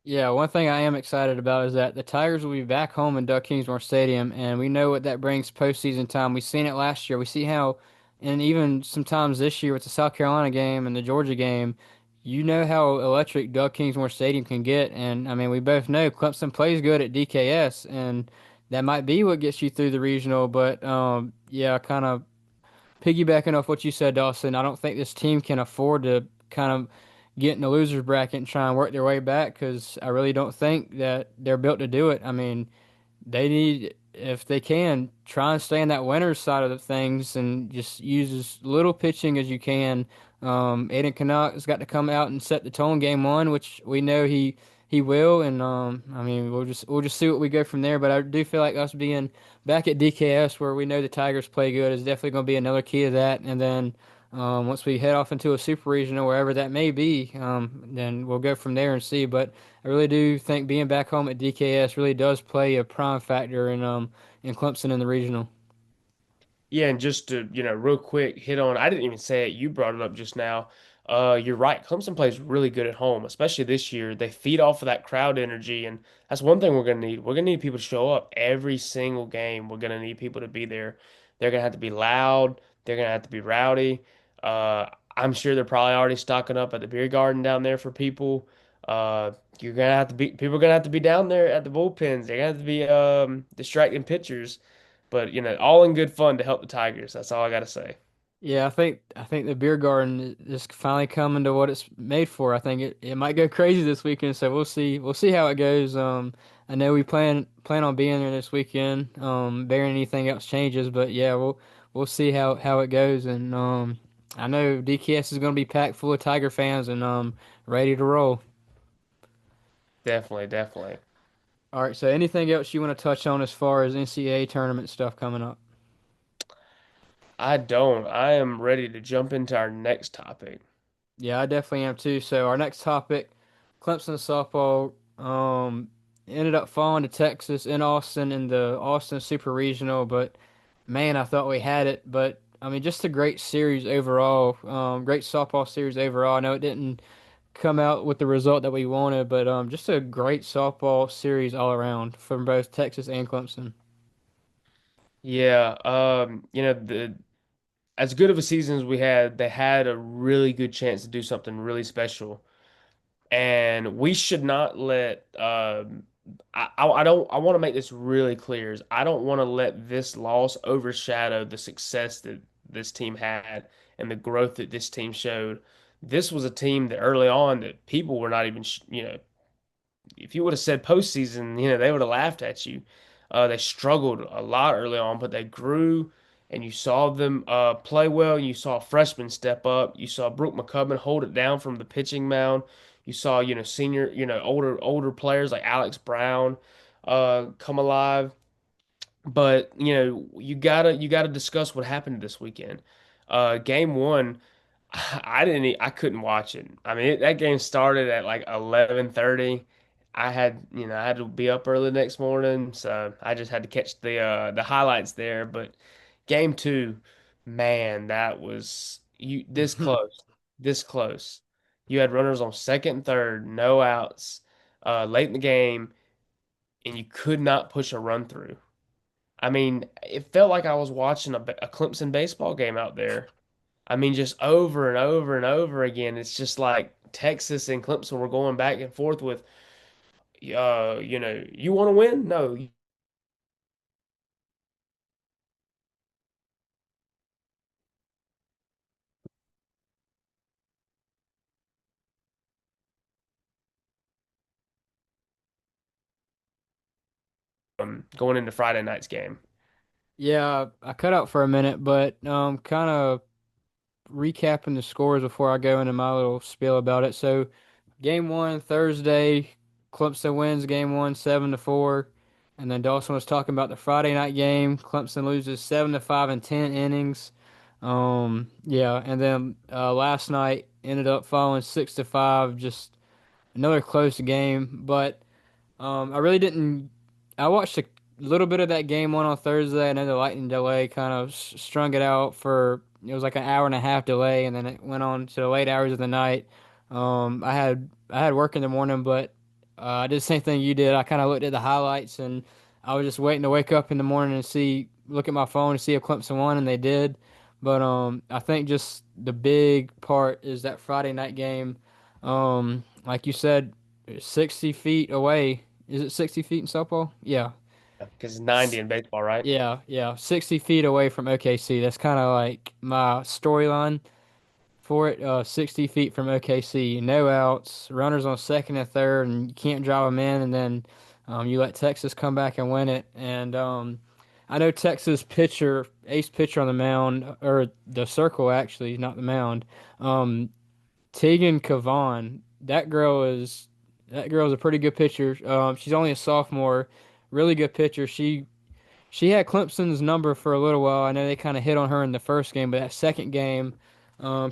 Yeah, one thing I am excited about is that the Tigers will be back home in Duck Kingsmore Stadium, and we know what that brings postseason time. We've seen it last year. We see how, and even sometimes this year with the South Carolina game and the Georgia game, you know how electric Duck Kingsmore Stadium can get. And I mean, we both know Clemson plays good at DKS, and that might be what gets you through the regional. But yeah, kind of piggybacking off what you said, Dawson, I don't think this team can afford to kind of get in the losers bracket and try and work their way back because I really don't think that they're built to do it. I mean, they need, if they can, try and stay on that winner's side of the things and just use as little pitching as you can. Aiden Canuck has got to come out and set the tone game one, which we know he will, and I mean we'll just see what we go from there. But I do feel like us being back at DKS where we know the Tigers play good is definitely going to be another key to that. And then once we head off into a super regional, wherever that may be, then we'll go from there and see. But I really do think being back home at DKS really does play a prime factor in Clemson in the regional. Yeah, and just to, real quick hit on, I didn't even say it, you brought it up just now. You're right. Clemson plays really good at home, especially this year. They feed off of that crowd energy, and that's one thing we're gonna need. We're gonna need people to show up every single game. We're gonna need people to be there. They're gonna have to be loud. They're gonna have to be rowdy. I'm sure they're probably already stocking up at the beer garden down there for people. You're gonna have to be people are gonna have to be down there at the bullpens. They're gonna have to be distracting pitchers. But all in good fun to help the Tigers. That's all I gotta say. Yeah, I think the beer garden is finally coming to what it's made for. I think it might go crazy this weekend, so we'll see how it goes. I know we plan on being there this weekend. Barring anything else changes, but yeah, we'll see how it goes. And I know DKS is going to be packed full of Tiger fans and ready to roll. Definitely, definitely. All right, so anything else you want to touch on as far as NCAA tournament stuff coming up? I don't. I am ready to jump into our next topic. Yeah, I definitely am too. So our next topic, Clemson softball, ended up falling to Texas in Austin in the Austin Super Regional, but man, I thought we had it. But I mean, just a great series overall. Great softball series overall. I know it didn't come out with the result that we wanted, but just a great softball series all around from both Texas and Clemson. Yeah, the as good of a season as we had, they had a really good chance to do something really special. And we should not let I don't I want to make this really clear is I don't want to let this loss overshadow the success that this team had and the growth that this team showed. This was a team that early on that people were not even if you would have said postseason, they would have laughed at you. They struggled a lot early on, but they grew, and you saw them play well. You saw freshmen step up. You saw Brooke McCubbin hold it down from the pitching mound. You saw, senior, older players like Alex Brown come alive. But you gotta discuss what happened this weekend. Game one, I couldn't watch it. I mean, that game started at like 11:30. I had to be up early the next morning, so I just had to catch the highlights there. But game two, man, that was you this close, this close. You had runners on second and third, no outs, late in the game, and you could not push a run through. I mean, it felt like I was watching a Clemson baseball game out there. I mean, just over and over and over again. It's just like Texas and Clemson were going back and forth with, you want to win? No, going into Friday night's game. Yeah, I cut out for a minute, but kind of recapping the scores before I go into my little spiel about it. So, game one Thursday, Clemson wins game one 7-4, and then Dawson was talking about the Friday night game. Clemson loses 7-5 in 10 innings. Yeah, and then last night ended up falling 6-5, just another close game, but. I really didn't. I watched a little bit of that game one on Thursday. I know the lightning delay kind of strung it out for it was like an hour and a half delay, and then it went on to the late hours of the night. I had work in the morning, but I did the same thing you did. I kind of looked at the highlights, and I was just waiting to wake up in the morning and look at my phone and see if Clemson won, and they did. But I think just the big part is that Friday night game. Like you said, 60 feet away. Is it 60 feet in softball? Yeah. Because it's 90 in baseball, right? Yeah. 60 feet away from OKC. That's kind of like my storyline for it. 60 feet from OKC. No outs. Runners on second and third, and you can't drive them in. And then you let Texas come back and win it. And I know Texas pitcher, ace pitcher on the mound, or the circle actually, not the mound. Um, Tegan Cavan, that girl is a pretty good pitcher. She's only a sophomore, really good pitcher. She had Clemson's number for a little while. I know they kind of hit on her in the first game, but that second game,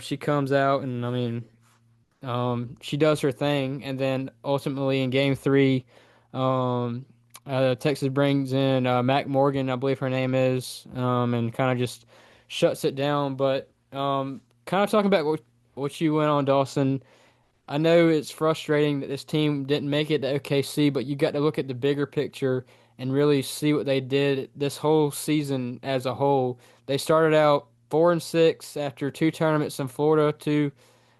she comes out and I mean, she does her thing, and then ultimately in game three, um, Texas brings in Mac Morgan, I believe her name is, and kind of just shuts it down. But kind of talking about what you went on, Dawson. I know it's frustrating that this team didn't make it to OKC, but you got to look at the bigger picture and really see what they did this whole season as a whole. They started out 4-6 after two tournaments in Florida, two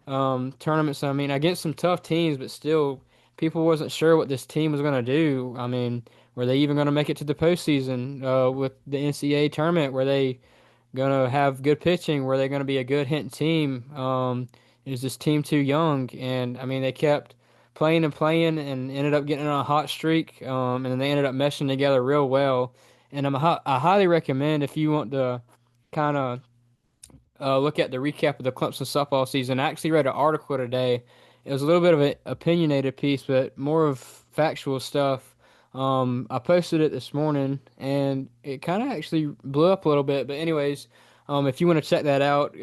tournaments. I mean, against some tough teams, but still, people wasn't sure what this team was going to do. I mean, were they even going to make it to the postseason with the NCAA tournament? Were they gonna have good pitching? Were they gonna be a good hitting team? Is this team too young? And I mean, they kept playing and playing and ended up getting on a hot streak. And then they ended up meshing together real well. And I highly recommend if you want to kind of look at the recap of the Clemson softball season. I actually read an article today. It was a little bit of an opinionated piece, but more of factual stuff. I posted it this morning, and it kind of actually blew up a little bit. But anyways, if you want to check that out,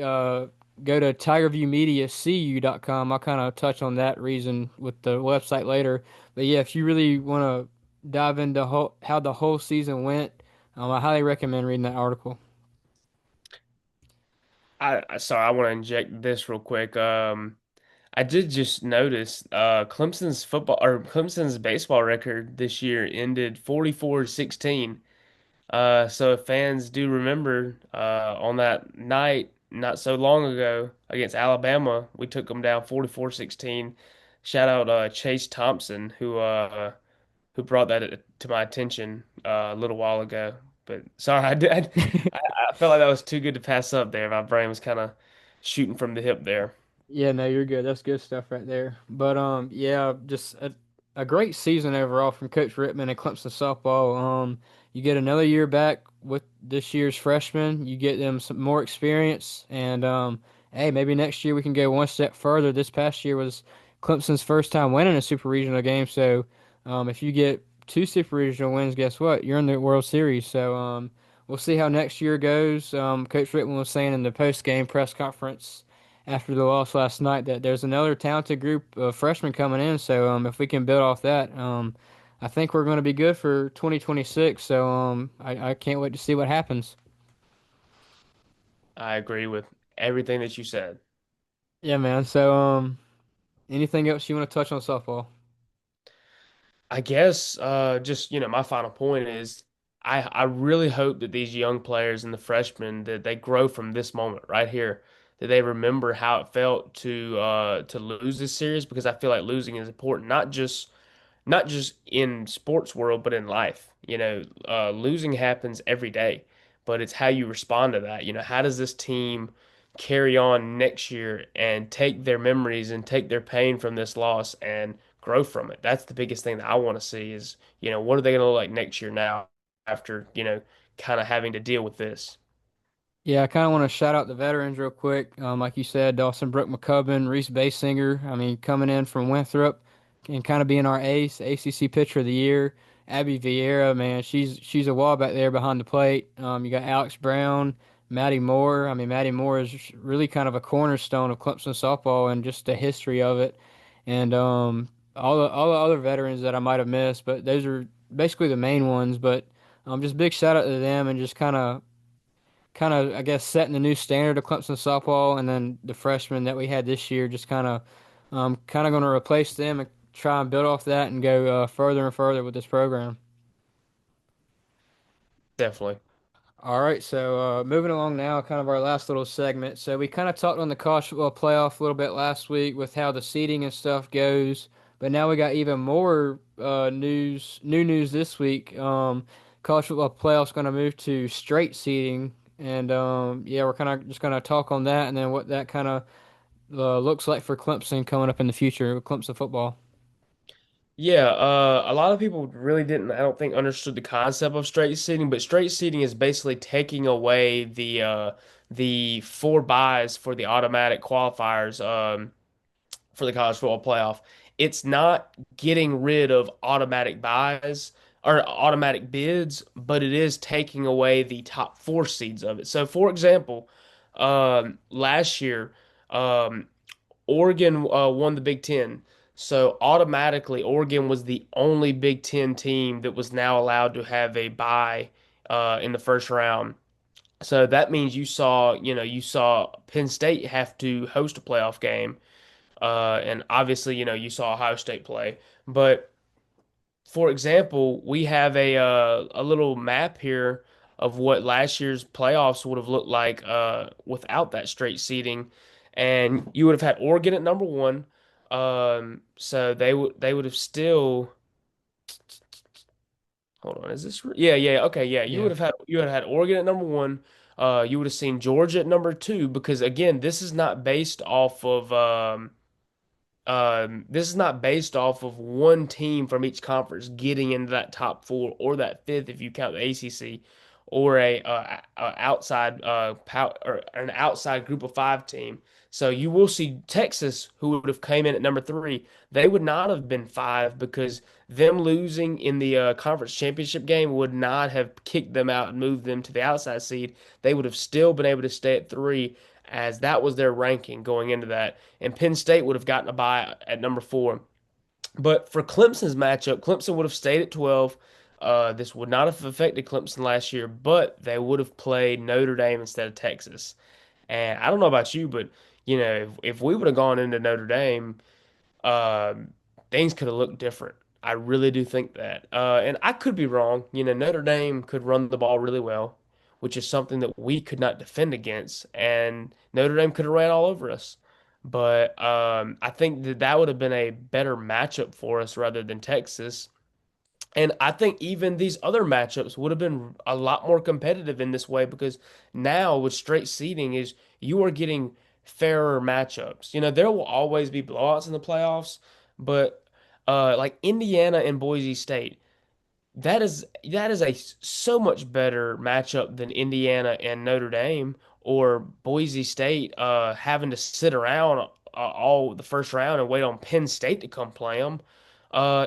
go to tigerviewmediacu.com. I'll kind of touch on that reason with the website later. But yeah, if you really want to dive into how the whole season went, I highly recommend reading that article. Sorry, I want to inject this real quick. I did just notice Clemson's baseball record this year ended 44-16. So if fans do remember, on that night not so long ago against Alabama, we took them down 44-16. Shout out Chase Thompson who brought that to my attention a little while ago. But sorry, I felt like that was too good to pass up there. My brain was kind of shooting from the hip there. Yeah, no, you're good. That's good stuff right there. But yeah, just a great season overall from Coach Rittman and Clemson softball. You get another year back with this year's freshmen. You get them some more experience, and hey, maybe next year we can go one step further. This past year was Clemson's first time winning a Super Regional game, so if you get two Super Regional wins, guess what? You're in the World Series. So we'll see how next year goes. Coach Rittman was saying in the post game press conference after the loss last night that there's another talented group of freshmen coming in. So if we can build off that, I think we're going to be good for 2026. So I can't wait to see what happens. I agree with everything that you said. Yeah, man. So anything else you want to touch on softball? I guess just my final point is I really hope that these young players and the freshmen that they grow from this moment right here, that they remember how it felt to lose this series because I feel like losing is important, not just in sports world, but in life. Losing happens every day, but it's how you respond to that. How does this team carry on next year and take their memories and take their pain from this loss and grow from it. That's the biggest thing that I want to see is, what are they going to look like next year now after, kind of having to deal with this. Yeah, I kind of want to shout out the veterans real quick. Like you said, Dawson Brooke McCubbin, Reese Basinger. I mean, coming in from Winthrop and kind of being our ace, ACC Pitcher of the Year. Abby Vieira, man, she's a wall back there behind the plate. You got Alex Brown, Maddie Moore. I mean, Maddie Moore is really kind of a cornerstone of Clemson softball and just the history of it. And all the other veterans that I might have missed, but those are basically the main ones. But just big shout out to them and just kind of, I guess, setting the new standard of Clemson softball, and then the freshmen that we had this year just kind of going to replace them and try and build off that and go further and further with this program. Definitely. All right, so moving along now, kind of our last little segment. So we kind of talked on the college football playoff a little bit last week with how the seeding and stuff goes, but now we got even more new news this week. College football playoff's going to move to straight seeding, and yeah, we're kind of just going to talk on that and then what that kind of looks like for Clemson coming up in the future with Clemson football. Yeah, a lot of people really didn't, I don't think, understood the concept of straight seating, but straight seating is basically taking away the four buys for the automatic qualifiers for the college football playoff. It's not getting rid of automatic buys or automatic bids, but it is taking away the top four seeds of it. So, for example, last year, um, Oregon won the Big Ten. So automatically, Oregon was the only Big Ten team that was now allowed to have a bye in the first round. So that means you saw Penn State have to host a playoff game, and obviously, you saw Ohio State play. But for example, we have a little map here of what last year's playoffs would have looked like without that straight seeding, and you would have had Oregon at number one. So they would have still. Hold on, is this? Yeah, yeah, okay, yeah. You would Yeah. have had you would have had Oregon at number one. You would have seen Georgia at number two because again, this is not based off of this is not based off of one team from each conference getting into that top four or that fifth if you count the ACC or a outside or an outside group of five team. So you will see Texas, who would have came in at number three, they would not have been five because them losing in the conference championship game would not have kicked them out and moved them to the outside seed. They would have still been able to stay at three as that was their ranking going into that and Penn State would have gotten a bye at number four. But for Clemson's matchup, Clemson would have stayed at 12. This would not have affected Clemson last year, but they would have played Notre Dame instead of Texas. And I don't know about you, but if we would have gone into Notre Dame, um, things could have looked different. I really do think that. And I could be wrong. Notre Dame could run the ball really well, which is something that we could not defend against, and Notre Dame could have ran all over us. But I think that would have been a better matchup for us rather than Texas. And I think even these other matchups would have been a lot more competitive in this way because now with straight seeding is you are getting fairer matchups. There will always be blowouts in the playoffs, but like Indiana and Boise State, that is a so much better matchup than Indiana and Notre Dame or Boise State having to sit around all the first round and wait on Penn State to come play them.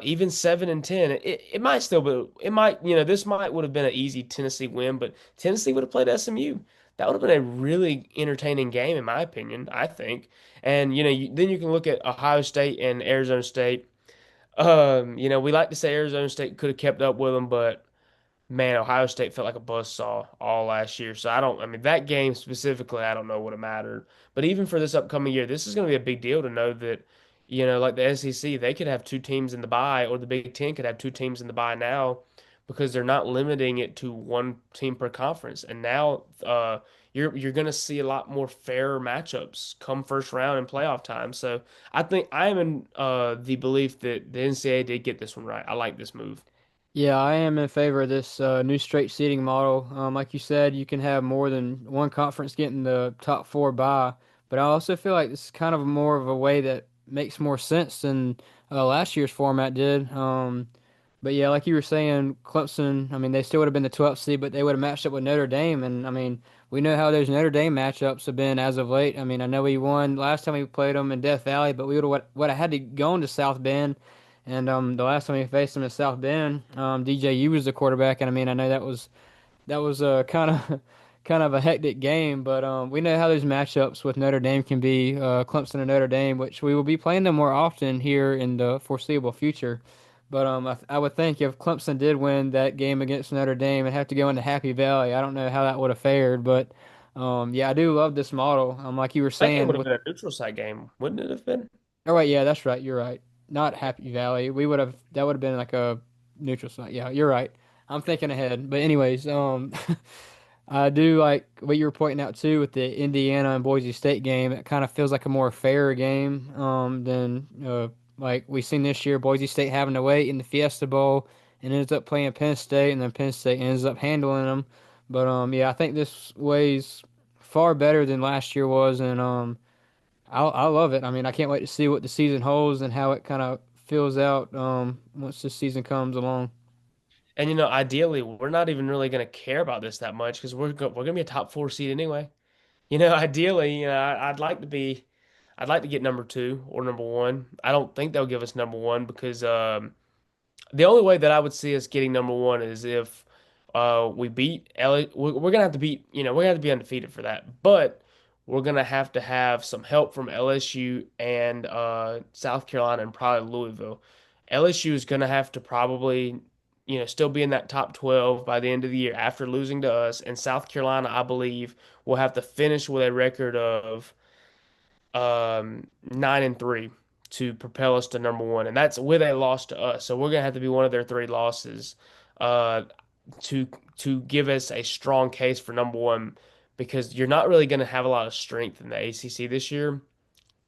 Even 7-10, it might still be it might this might would have been an easy Tennessee win, but Tennessee would have played SMU. That would have been a really entertaining game in my opinion, I think. And then you can look at Ohio State and Arizona State. We like to say Arizona State could have kept up with them, but man, Ohio State felt like a buzzsaw all last year. So I mean, that game specifically, I don't know what it mattered. But even for this upcoming year, this is going to be a big deal to know that, like the SEC, they could have two teams in the bye, or the Big Ten could have two teams in the bye now because they're not limiting it to one team per conference. And now you're going to see a lot more fair matchups come first round and playoff time. So I think I am in the belief that the NCAA did get this one right. I like this move. Yeah, I am in favor of this new straight seeding model. Like you said, you can have more than one conference getting the top four bye, but I also feel like this is kind of more of a way that makes more sense than last year's format did. But yeah, like you were saying, Clemson, I mean, they still would have been the 12th seed, but they would have matched up with Notre Dame. And I mean, we know how those Notre Dame matchups have been as of late. I mean, I know we won last time we played them in Death Valley, but we would have had to go into South Bend. And the last time we faced them in South Bend, DJU was the quarterback. And I mean, I know that was a kind of kind of a hectic game, but we know how those matchups with Notre Dame can be, Clemson and Notre Dame, which we will be playing them more often here in the foreseeable future. But I would think if Clemson did win that game against Notre Dame and have to go into Happy Valley, I don't know how that would have fared, but yeah, I do love this model. Like you were That game saying would have with, been a neutral site game, wouldn't it have been? oh wait, yeah, that's right, you're right. Not Happy Valley. We would have that would have been like a neutral site. Yeah, you're right. I'm thinking ahead. But anyways, I do like what you were pointing out too with the Indiana and Boise State game. It kind of feels like a more fair game than like we've seen this year. Boise State having to wait in the Fiesta Bowl and ends up playing Penn State, and then Penn State ends up handling them. But yeah, I think this weighs far better than last year was, and I love it. I mean, I can't wait to see what the season holds and how it kind of fills out once the season comes along. And ideally, we're not even really going to care about this that much because we're going to be a top four seed anyway. Ideally, I'd like to get number two or number one. I don't think they'll give us number one because the only way that I would see us getting number one is if we beat LA. We're gonna have to beat, we're gonna have to be undefeated for that. But we're gonna have to have some help from LSU and South Carolina and probably Louisville. LSU is gonna have to probably, still be in that top 12 by the end of the year after losing to us. And South Carolina, I believe, will have to finish with a record of 9-3 to propel us to number one, and that's with a loss to us. So we're gonna have to be one of their three losses uh, to give us a strong case for number one, because you're not really gonna have a lot of strength in the ACC this year.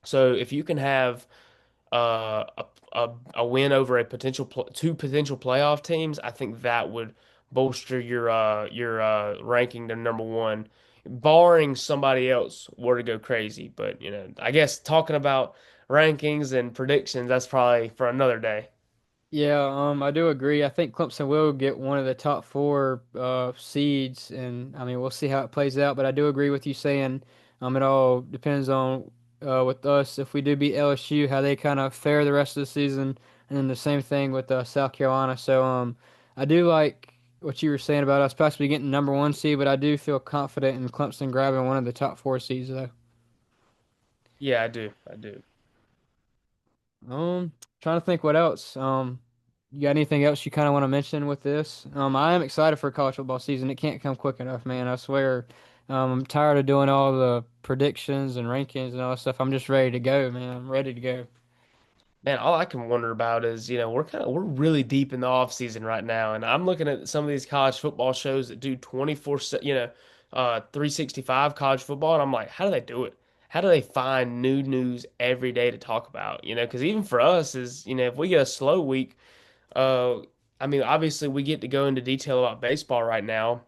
So if you can have a win over a two potential playoff teams, I think that would bolster your ranking to number one, barring somebody else were to go crazy. But I guess talking about rankings and predictions, that's probably for another day. Yeah, I do agree. I think Clemson will get one of the top four seeds, and I mean we'll see how it plays out. But I do agree with you saying it all depends on with us if we do beat LSU, how they kind of fare the rest of the season, and then the same thing with South Carolina. So I do like what you were saying about us possibly getting number one seed, but I do feel confident in Clemson grabbing one of the top four seeds though. Yeah, I do. I do. Trying to think what else. You got anything else you kind of want to mention with this? I am excited for college football season. It can't come quick enough, man. I swear. I'm tired of doing all the predictions and rankings and all that stuff. I'm just ready to go, man. I'm ready to go. Man, all I can wonder about is, we're really deep in the off season right now, and I'm looking at some of these college football shows that do 24, 365 college football, and I'm like, how do they do it? How do they find new news every day to talk about? Because even for us is, if we get a slow week, uh, I mean, obviously we get to go into detail about baseball right now,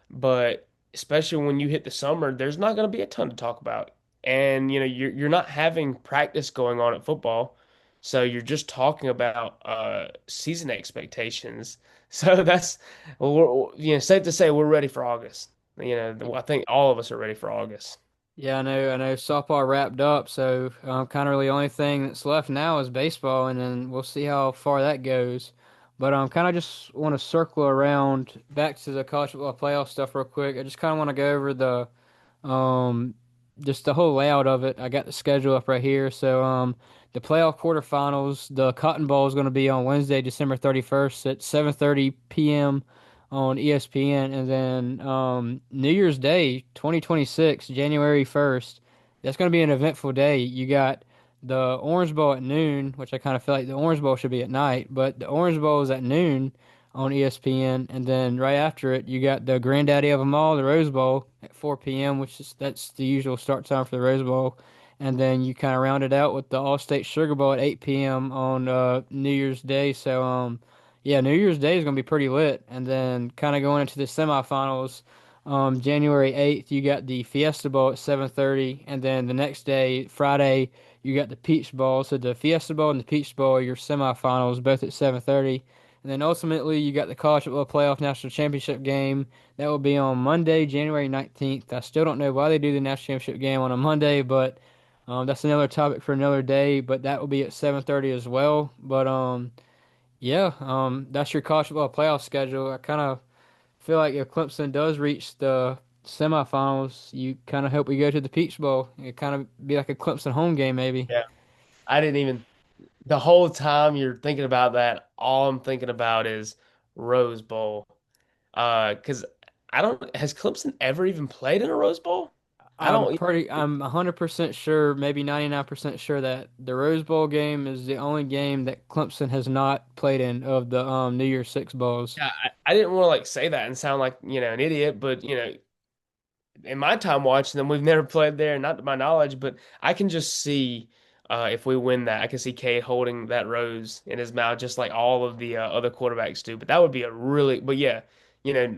but especially when you hit the summer, there's not going to be a ton to talk about. And you're not having practice going on at football. So you're just talking about season expectations. So that's safe to say we're ready for August. I think all of us are ready for August. Yeah, I know. I know softball wrapped up, so kind of really the only thing that's left now is baseball, and then we'll see how far that goes. But kind of just want to circle around back to the college football playoff stuff real quick. I just kind of want to go over the um, just the whole layout of it. I got the schedule up right here. So, the playoff quarterfinals, the Cotton Bowl is going to be on Wednesday, December 31st at 7:30 p.m. on ESPN, and then New Year's Day, 2026, January 1st. That's going to be an eventful day. You got the Orange Bowl at noon, which I kind of feel like the Orange Bowl should be at night, but the Orange Bowl is at noon on ESPN, and then right after it, you got the granddaddy of them all, the Rose Bowl at 4 p.m., which is that's the usual start time for the Rose Bowl, and then you kind of round it out with the All-State Sugar Bowl at 8 p.m. on New Year's Day. So yeah, New Year's Day is gonna be pretty lit, and then kind of going into the semifinals. January 8th, you got the Fiesta Bowl at 7:30, and then the next day, Friday, you got the Peach Bowl. So the Fiesta Bowl and the Peach Bowl are your semifinals, both at 7:30. And then ultimately, you got the College Football Playoff National Championship game. That will be on Monday, January 19th. I still don't know why they do the National Championship game on a Monday, but that's another topic for another day. But that will be at 7:30 as well. But yeah, that's your college football playoff schedule. I kind of feel like if Clemson does reach the semifinals, you kind of hope we go to the Peach Bowl. It kind of be like a Clemson home game, maybe. Yeah. I didn't even the whole time you're thinking about that, all I'm thinking about is Rose Bowl. Because I don't has Clemson ever even played in a Rose Bowl? I don't. I'm 100% sure, maybe 99% sure that the Rose Bowl game is the only game that Clemson has not played in of the New Year's Six Bowls. Yeah, I didn't want to like say that and sound like an idiot, but in my time watching them, we've never played there, not to my knowledge. But I can just see if we win that, I can see Cade holding that rose in his mouth, just like all of the other quarterbacks do. But that would be a really, but yeah,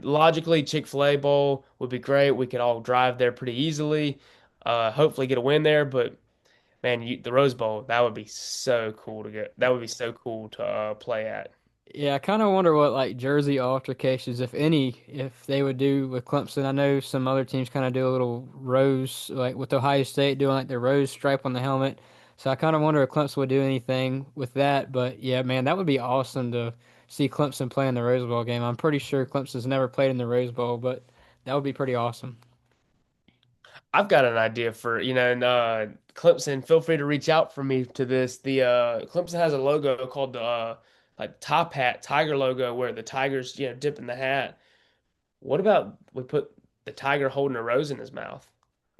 logically, Chick-fil-A Bowl would be great. We could all drive there pretty easily. Hopefully, get a win there. But man, the Rose Bowl, that would be so cool to get. That would be so cool to play at. Yeah, I kind of wonder what like jersey altercations, if any, if they would do with Clemson. I know some other teams kind of do a little rose, like with Ohio State doing like the rose stripe on the helmet. So I kind of wonder if Clemson would do anything with that. But yeah, man, that would be awesome to see Clemson play in the Rose Bowl game. I'm pretty sure Clemson's never played in the Rose Bowl, but that would be pretty awesome. I've got an idea for, and Clemson, feel free to reach out for me to this. The Clemson has a logo called the like top hat tiger logo where the tiger's, dip in the hat. What about we put the tiger holding a rose in his mouth?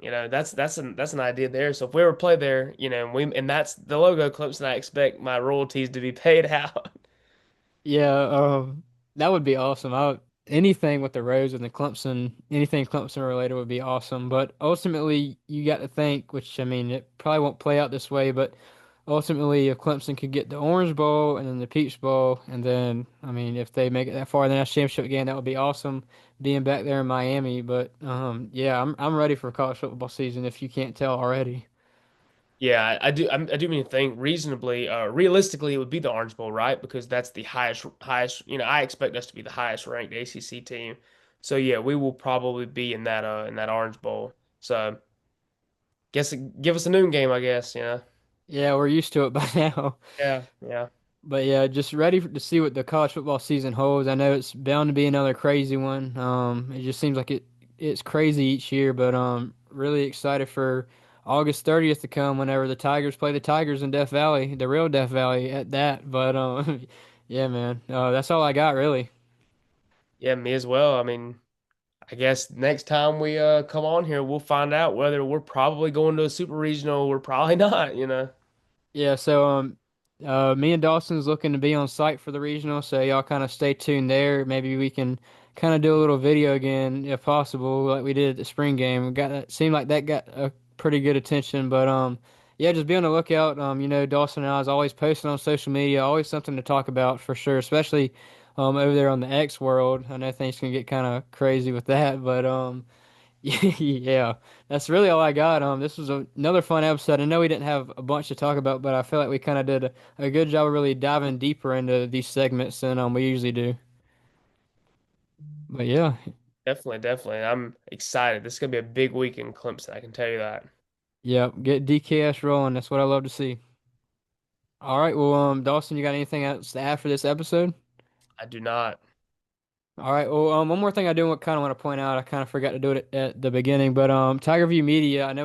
That's an idea there. So if we ever play there, and that's the logo Clemson, I expect my royalties to be paid out. Yeah, that would be awesome. Anything with the Rose and the Clemson, anything Clemson related would be awesome. But ultimately, you got to think, which I mean, it probably won't play out this way, but ultimately, if Clemson could get the Orange Bowl and then the Peach Bowl, and then, I mean, if they make it that far in the national championship game, that would be awesome being back there in Miami. But yeah, I'm ready for college football season if you can't tell already. Yeah, I do mean to think reasonably, realistically, it would be the Orange Bowl, right? Because that's the highest. I expect us to be the highest ranked ACC team. So yeah, we will probably be in that Orange Bowl. So guess give us a noon game, I guess. Yeah, we're used to it by now. Yeah, yeah. But yeah, just ready to see what the college football season holds. I know it's bound to be another crazy one. It just seems like it's crazy each year, but really excited for August 30th to come whenever the Tigers play the Tigers in Death Valley, the real Death Valley at that. But yeah, man, that's all I got really. Yeah, me as well. I mean, I guess next time we come on here, we'll find out whether we're probably going to a super regional. We're probably not. Yeah, so me and Dawson's looking to be on site for the regional, so y'all kind of stay tuned there. Maybe we can kind of do a little video again if possible, like we did at the spring game. We got that seemed like that got a pretty good attention, but yeah, just be on the lookout. Dawson and I is always posting on social media, always something to talk about for sure, especially over there on the X world. I know things can get kind of crazy with that, but yeah, that's really all I got. This was another fun episode. I know we didn't have a bunch to talk about, but I feel like we kind of did a good job of really diving deeper into these segments than we usually do. But yeah, Definitely, definitely. I'm excited. This is gonna be a big week in Clemson. I can tell you that. yeah, get DKS rolling. That's what I love to see. All right, well, Dawson, you got anything else to add for this episode? I do not. All right. Well, one more thing I do kind of want to point out. I kind of forgot to do it at the beginning, but Tiger View Media. I know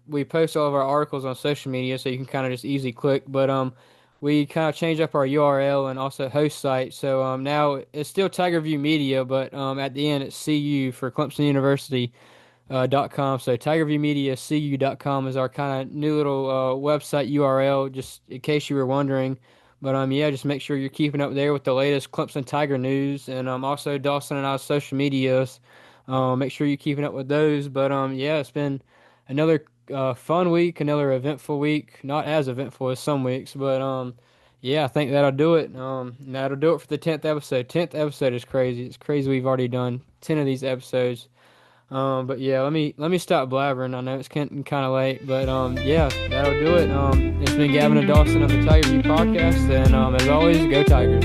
we post all of our articles on social media, so you can kind of just easy click. But we kind of change up our URL and also host site. So now it's still Tiger View Media, but at the end it's CU for Clemson University .com. So tigerviewmediacu.com is our kind of new little website URL, just in case you were wondering. But yeah, just make sure you're keeping up there with the latest Clemson Tiger news, and also Dawson and I's social medias. Make sure you're keeping up with those. But yeah, it's been another fun week, another eventful week. Not as eventful as some weeks, but yeah, I think that'll do it. That'll do it for the 10th episode. 10th episode is crazy. It's crazy we've already done 10 of these episodes. But yeah, let me stop blabbering. I know it's getting kind of late, but yeah, that'll do it. It's been Gavin and Dawson of the Tiger View podcast, and as always, go Tigers.